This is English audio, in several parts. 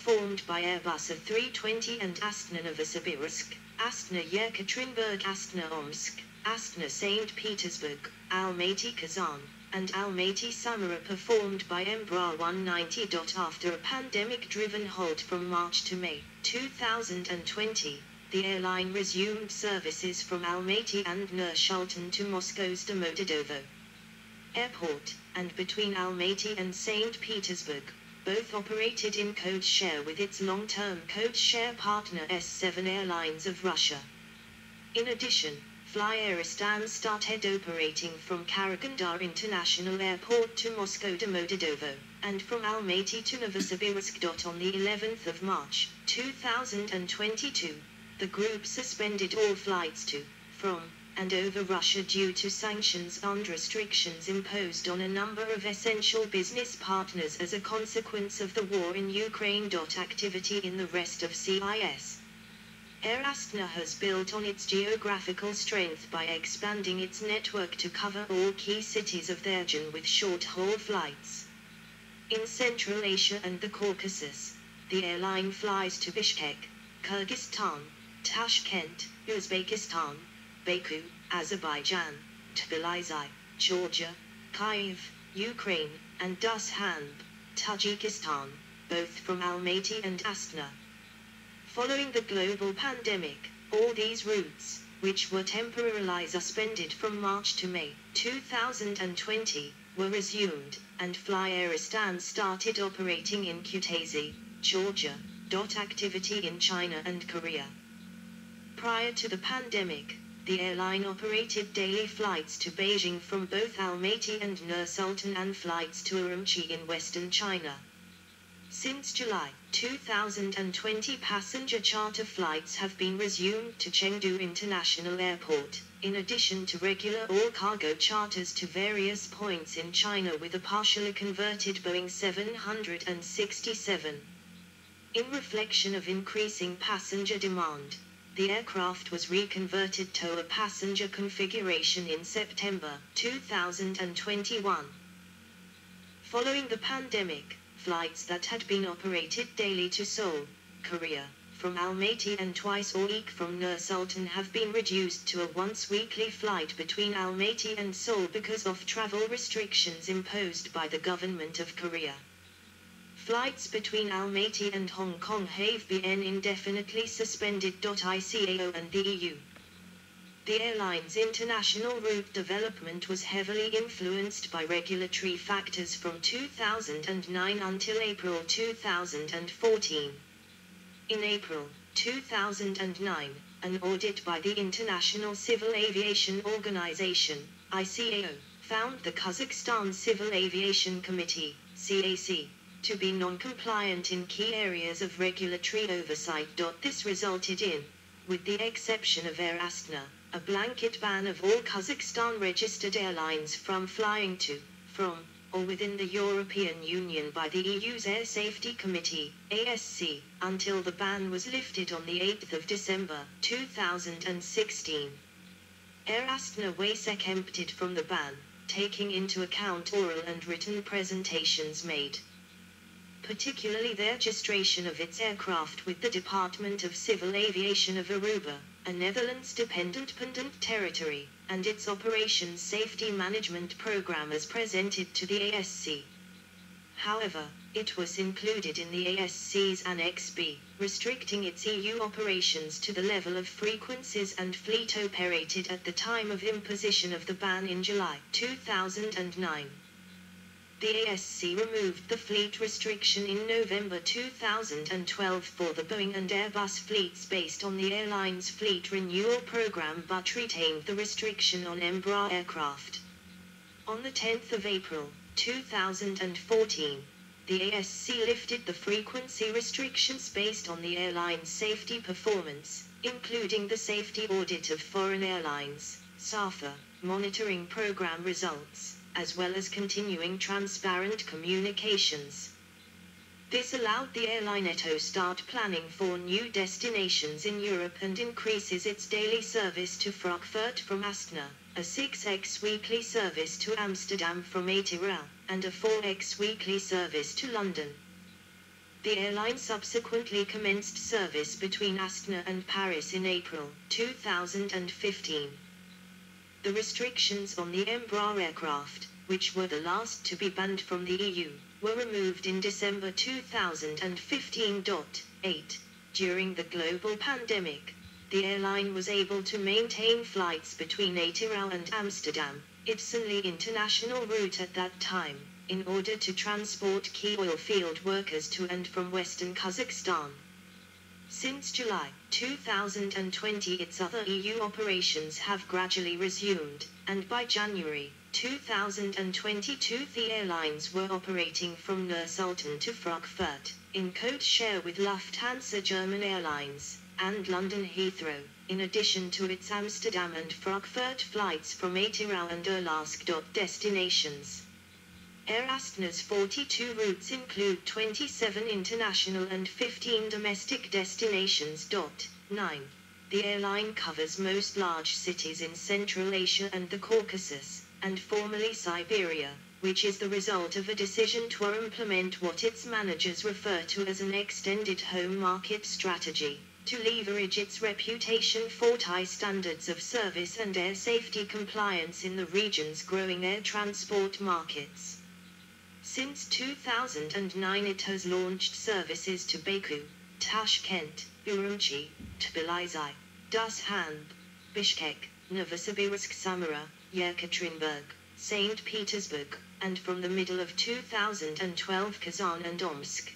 performed by Airbus A320 and Astana Novosibirsk, Astana Yekaterinburg, Astana Omsk, Astana St. Petersburg, Almaty Kazan, and Almaty Samara performed by Embraer 190. After a pandemic-driven halt from March to May 2020, the airline resumed services from Almaty and Nur-Sultan to Moscow's Domodedovo Airport, and between Almaty and St. Petersburg, both operated in code share with its long-term code share partner S7 Airlines of Russia. In addition, Fly Air Astana started operating from Karagandar International Airport to Moscow Domodedovo, and from Almaty to Novosibirsk. On the 11th of March, 2022, the group suspended all flights to, from, and over Russia due to sanctions and restrictions imposed on a number of essential business partners as a consequence of the war in Ukraine. Activity in the rest of CIS. Air Astana has built on its geographical strength by expanding its network to cover all key cities of the region with short-haul flights. In Central Asia and the Caucasus, the airline flies to Bishkek, Kyrgyzstan, Tashkent, Uzbekistan, Baku, Azerbaijan, Tbilisi, Georgia, Kyiv, Ukraine, and Dushanbe, Tajikistan, both from Almaty and Astana. Following the global pandemic, all these routes, which were temporarily suspended from March to May 2020, were resumed, and Fly Air Astana started operating in Kutaisi, Georgia. Activity in China and Korea. Prior to the pandemic, the airline operated daily flights to Beijing from both Almaty and Nur-Sultan and flights to Urumqi in western China. Since July 2020, passenger charter flights have been resumed to Chengdu International Airport, in addition to regular all-cargo charters to various points in China with a partially converted Boeing 767. In reflection of increasing passenger demand, the aircraft was reconverted to a passenger configuration in September 2021. Following the pandemic, flights that had been operated daily to Seoul, Korea, from Almaty and twice a week from Nur-Sultan have been reduced to a once-weekly flight between Almaty and Seoul because of travel restrictions imposed by the government of Korea. Flights between Almaty and Hong Kong have been indefinitely suspended. ICAO and the EU. The airline's international route development was heavily influenced by regulatory factors from 2009 until April 2014. In April 2009, an audit by the International Civil Aviation Organization, ICAO, found the Kazakhstan Civil Aviation Committee, CAC, to be non-compliant in key areas of regulatory oversight. This resulted in, with the exception of Air Astana, a blanket ban of all Kazakhstan-registered airlines from flying to, from, or within the European Union by the EU's Air Safety Committee, ASC, until the ban was lifted on the 8th of December 2016. Air Astana was exempted from the ban, taking into account oral and written presentations made, particularly the registration of its aircraft with the Department of Civil Aviation of Aruba, a Netherlands-dependent territory, and its Operations Safety Management Program as presented to the ASC. However, it was included in the ASC's Annex B, restricting its EU operations to the level of frequencies and fleet operated at the time of imposition of the ban in July 2009. The ASC removed the fleet restriction in November 2012 for the Boeing and Airbus fleets based on the airline's fleet renewal program but retained the restriction on Embraer aircraft. On the 10th of April 2014, the ASC lifted the frequency restrictions based on the airline's safety performance, including the safety audit of foreign airlines, SAFA, monitoring program results, as well as continuing transparent communications. This allowed the airline to start planning for new destinations in Europe and increases its daily service to Frankfurt from Astana, a 6x weekly service to Amsterdam from ATRL, and a 4x weekly service to London. The airline subsequently commenced service between Astana and Paris in April 2015. The restrictions on the Embraer aircraft, which were the last to be banned from the EU, were removed in December 2015. 8. During the global pandemic, the airline was able to maintain flights between Atyrau and Amsterdam, its only international route at that time, in order to transport key oil field workers to and from western Kazakhstan. Since July 2020, its other EU operations have gradually resumed, and by January 2022 the airlines were operating from Nur-Sultan to Frankfurt, in code share with Lufthansa German Airlines, and London Heathrow, in addition to its Amsterdam and Frankfurt flights from Atyrau and Urlask. Destinations. Air Astana's 42 routes include 27 international and 15 domestic destinations. 9. The airline covers most large cities in Central Asia and the Caucasus, and formerly Siberia, which is the result of a decision to implement what its managers refer to as an extended home market strategy, to leverage its reputation for high standards of service and air safety compliance in the region's growing air transport markets. Since 2009 it has launched services to Baku, Tashkent, Urumqi, Tbilisi, Dushanbe, Bishkek, Novosibirsk, Samara, Yekaterinburg, St. Petersburg, and from the middle of 2012 Kazan and Omsk.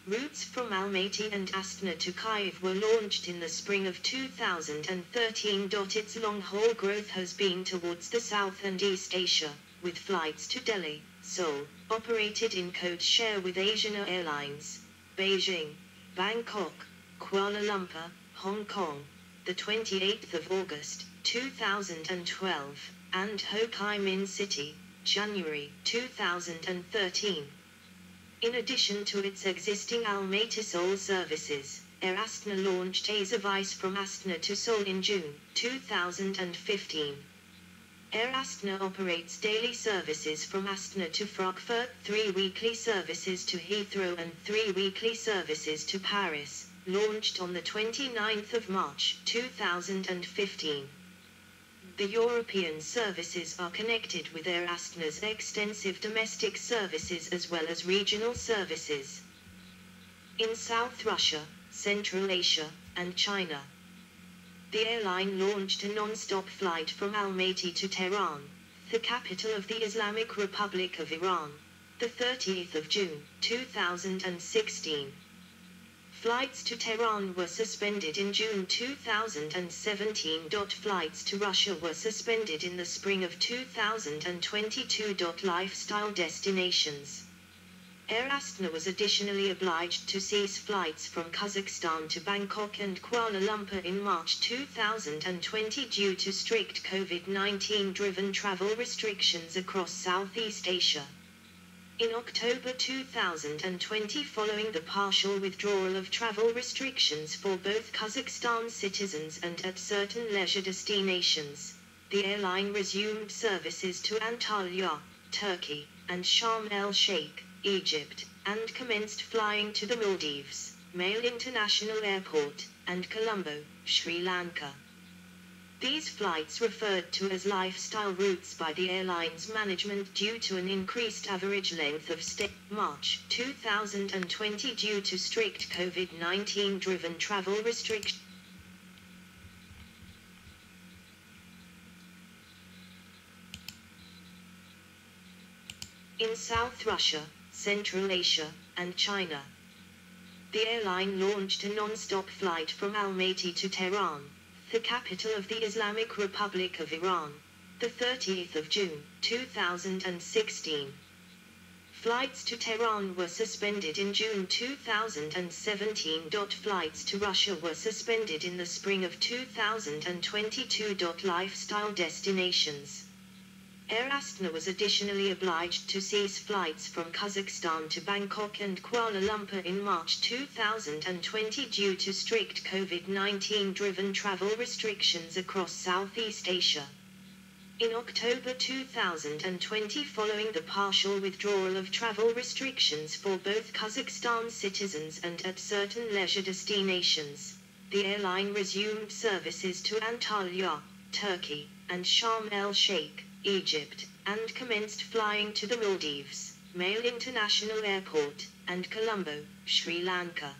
Routes from Almaty and Astana to Kyiv were launched in the spring of 2013. Its long-haul growth has been towards the South and East Asia, with flights to Delhi, Seoul, operated in code share with Asiana Airlines, Beijing, Bangkok, Kuala Lumpur, Hong Kong, the 28th of August, 2012, and Ho Chi Minh City, January 2013. In addition to its existing Almaty-Seoul services, Air Astana launched Azavice from Astana to Seoul in June 2015. Air Astana operates daily services from Astana to Frankfurt, 3 weekly services to Heathrow and 3 weekly services to Paris, launched on the 29th of March 2015. The European services are connected with Air Astana's extensive domestic services as well as regional services in South Russia, Central Asia, and China. The airline launched a non-stop flight from Almaty to Tehran, the capital of the Islamic Republic of Iran, the 30th of June, 2016. Flights to Tehran were suspended in June 2017. Flights to Russia were suspended in the spring of 2022. Lifestyle destinations. Air Astana was additionally obliged to cease flights from Kazakhstan to Bangkok and Kuala Lumpur in March 2020 due to strict COVID-19-driven travel restrictions across Southeast Asia. In October 2020, following the partial withdrawal of travel restrictions for both Kazakhstan citizens and at certain leisure destinations, the airline resumed services to Antalya, Turkey, and Sharm el-Sheikh, Egypt, and commenced flying to the Maldives, Male International Airport, and Colombo, Sri Lanka. These flights referred to as lifestyle routes by the airline's management due to an increased average length of stay. March 2020 due to strict COVID-19 driven travel restrictions. In South Russia, Central Asia, and China. The airline launched a non-stop flight from Almaty to Tehran, the capital of the Islamic Republic of Iran, the 30th of June, 2016. Flights to Tehran were suspended in June 2017. Flights to Russia were suspended in the spring of 2022. Lifestyle destinations. Air Astana was additionally obliged to cease flights from Kazakhstan to Bangkok and Kuala Lumpur in March 2020 due to strict COVID-19-driven travel restrictions across Southeast Asia. In October 2020, following the partial withdrawal of travel restrictions for both Kazakhstan citizens and at certain leisure destinations, the airline resumed services to Antalya, Turkey, and Sharm el-Sheikh, Egypt, and commenced flying to the Maldives, Male International Airport, and Colombo, Sri Lanka.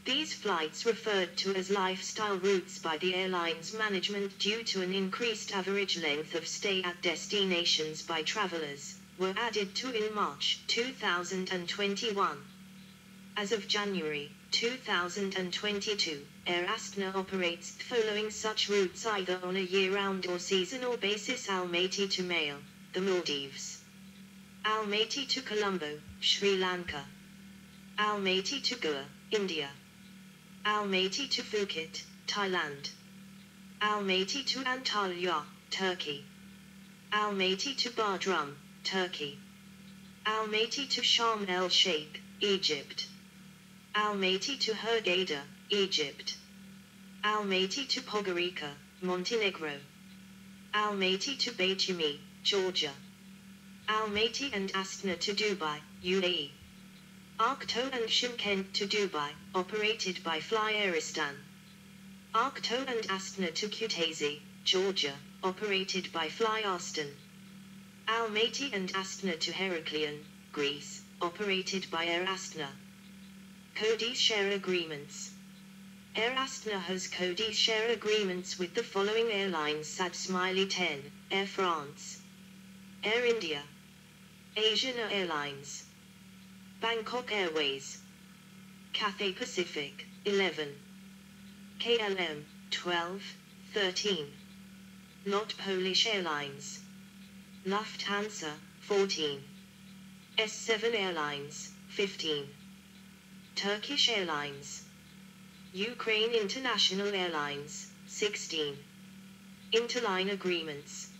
These flights, referred to as lifestyle routes by the airline's management due to an increased average length of stay at destinations by travelers, were added to in March 2021. As of January 2022, Air Astana operates following such routes either on a year-round or seasonal basis: Almaty to Male, the Maldives; Almaty to Colombo, Sri Lanka; Almaty to Goa, India; Almaty to Phuket, Thailand; Almaty to Antalya, Turkey; Almaty to Bodrum, Turkey; Almaty to Sharm el-Sheikh, Egypt; Almaty to Hurghada, Egypt; Almaty to Podgorica, Montenegro; Almaty to Batumi, Georgia; Almaty and Astana to Dubai, UAE; Akto and Shymkent to Dubai, operated by Fly Aristan; Akto and Astana to Kutaisi, Georgia, operated by Fly Austin; Almaty and Astana to Heraklion, Greece, operated by Air Astana. Code share agreements. Air Astana has code share agreements with the following airlines: SAD Smiley 10, Air France, Air India, Asian Airlines, Bangkok Airways, Cathay Pacific 11, KLM 12, 13, Not Polish Airlines, Lufthansa 14, S7 Airlines 15, Turkish Airlines, Ukraine International Airlines 16. Interline agreements.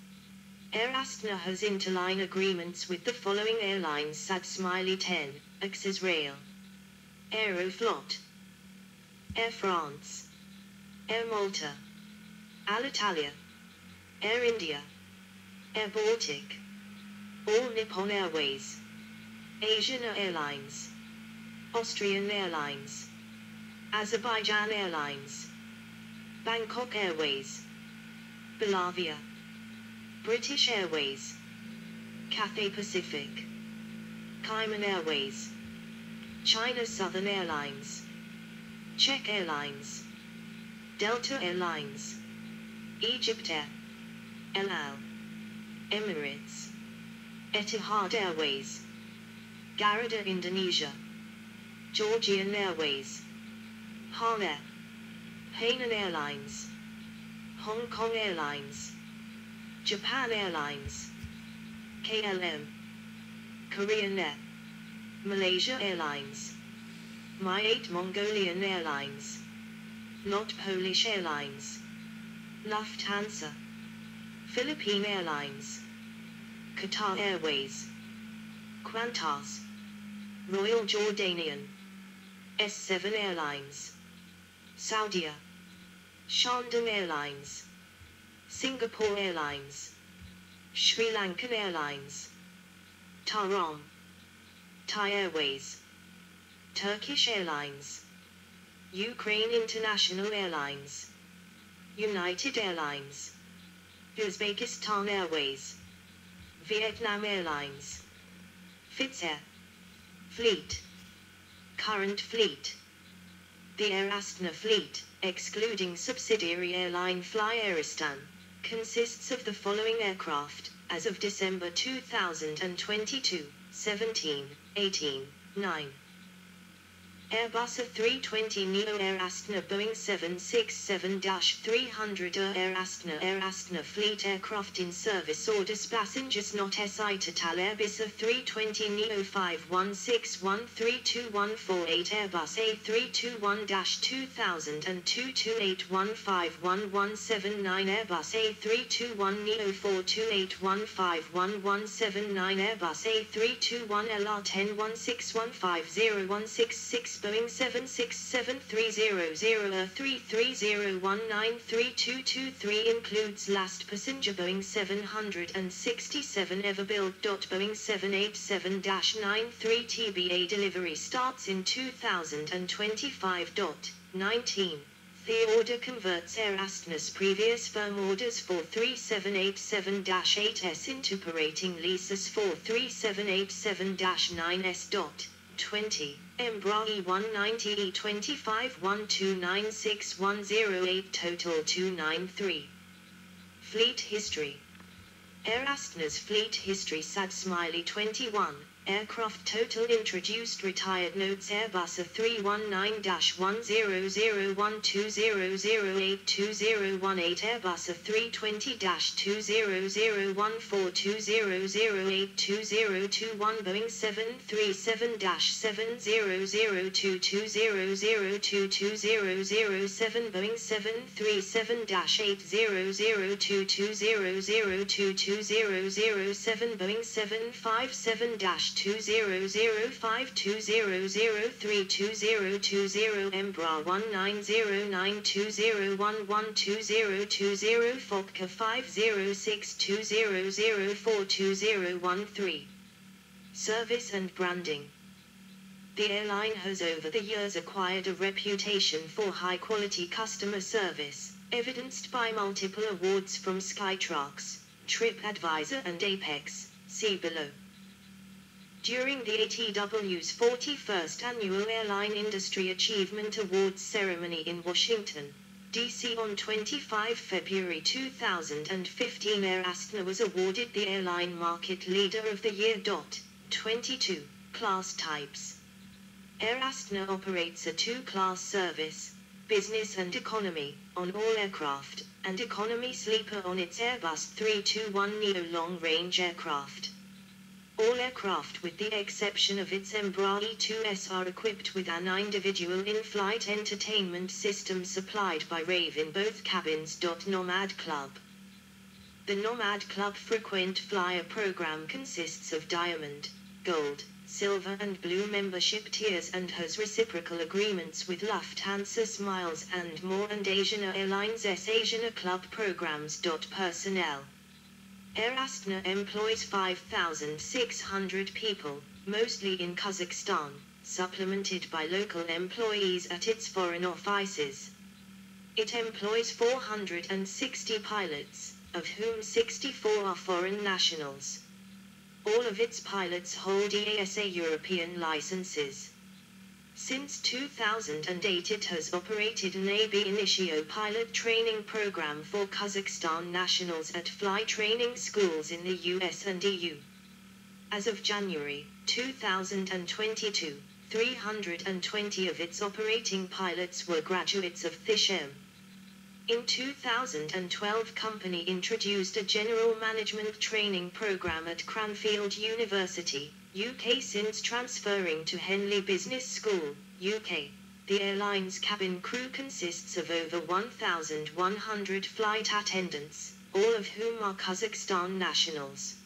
Air Astana has interline agreements with the following airlines: SAD Smiley 10, Axis Rail, Aeroflot, Air France, Air Malta, Alitalia, Air India, Air Baltic, All Nippon Airways, Asian Airlines, Austrian Airlines, Azerbaijan Airlines, Bangkok Airways, Belavia, British Airways, Cathay Pacific, Cayman Airways, China Southern Airlines, Czech Airlines, Delta Airlines, Egypt Air, El Al, Emirates, Etihad Airways, Garuda Indonesia, Georgian Airways, Han Air, Hainan Airlines, Hong Kong Airlines, Japan Airlines, KLM, Korean Air, Malaysia Airlines, My8 Mongolian Airlines, Not Polish Airlines, Lufthansa, Philippine Airlines, Qatar Airways, Qantas, Royal Jordanian, S7 Airlines, Saudia, Shandong Airlines, Singapore Airlines, Sri Lankan Airlines, Tarom, Thai Airways, Turkish Airlines, Ukraine International Airlines, United Airlines, Uzbekistan Airways, Vietnam Airlines, Fitzair, Fleet, Current Fleet. The Air Astana fleet, excluding subsidiary airline Fly Aristan, consists of the following aircraft, as of December 2022, 17, 18, 9. Airbus A320neo Air Astana Boeing 767-300 Air Astana fleet aircraft in service orders passengers not SI Total Airbus A320neo 51613214 Airbus A321-2002 28151179 Airbus A321neo 4281511179 Airbus A321LR 1016150166 Boeing 767-300-330193223 includes last passenger Boeing 767 ever built. Boeing 787-93 TBA delivery starts in 2025. 19. The order converts Air Astana's previous firm orders for 3787-8s into operating leases for 3787-9s. 20. Embraer E190 E25 1296108 total 293. Fleet history. Air Astana's fleet history. Sad Smiley 21. Aircraft total introduced retired notes Airbus A319-100120082018 Airbus A320-20014200822021 Boeing 737-70022002207 Boeing 737-80022002207 Boeing 757-20052003220 Embraer 190920112020 Fokker 50620042013. Service and branding. The airline has over the years acquired a reputation for high-quality customer service, evidenced by multiple awards from Skytrax, TripAdvisor and Apex. See below. During the ATW's 41st Annual Airline Industry Achievement Awards ceremony in Washington, D.C. on 25 February 2015 Air Astana was awarded the Airline Market Leader of the Year. 22. Class types. Air Astana operates a two-class service, business and economy, on all aircraft, and economy sleeper on its Airbus 321neo long-range aircraft. All aircraft with the exception of its Embraer E2s are equipped with an individual in-flight entertainment system supplied by Rave in both cabins. Nomad Club. The Nomad Club frequent flyer program consists of Diamond, Gold, Silver and Blue membership tiers and has reciprocal agreements with Lufthansa Smiles and More and Asiana Airlines' Asiana Club programs. Personnel. Air Astana employs 5,600 people, mostly in Kazakhstan, supplemented by local employees at its foreign offices. It employs 460 pilots, of whom 64 are foreign nationals. All of its pilots hold EASA European licenses. Since 2008 it has operated an AB Initio pilot training program for Kazakhstan nationals at flight training schools in the US and EU. As of January 2022, 320 of its operating pilots were graduates of THISM. In 2012 company introduced a general management training program at Cranfield University, UK since transferring to Henley Business School, UK. The airline's cabin crew consists of over 1,100 flight attendants, all of whom are Kazakhstan nationals.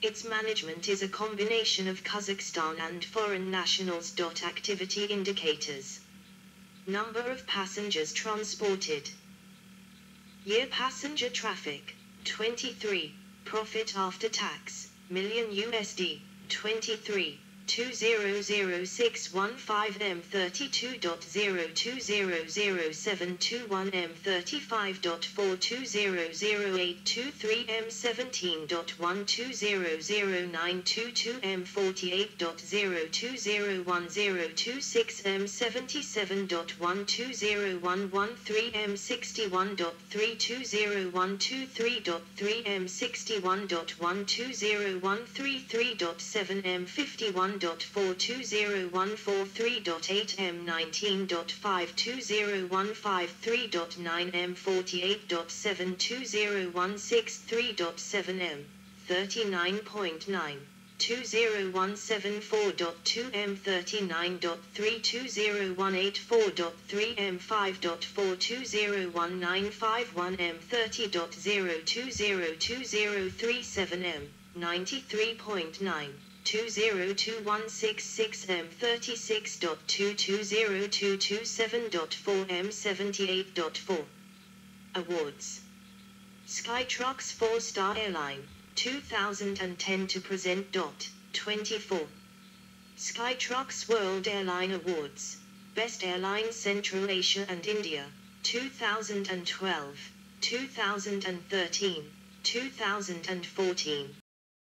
Its management is a combination of Kazakhstan and foreign nationals. Activity indicators. Number of passengers transported. Year passenger traffic, 23. Profit after tax, million USD, 23. 2000615 M32.02007221 M35.42008223 M17.12009222 M48.020126 M77.120113 M61.320123.3 M61.120133.7 M51.4201438 M19.5201539 M48.72016.3.7 M 39.9 20174.2 M39.3201843 M5.4201951 M30.02020337 M 93.9 202166M36.2202227.4M78.4. Awards. Skytrax 4-Star Airline, 2010 to present. 24. Skytrax World Airline Awards. Best Airline Central Asia and India, 2012, 2013, 2014.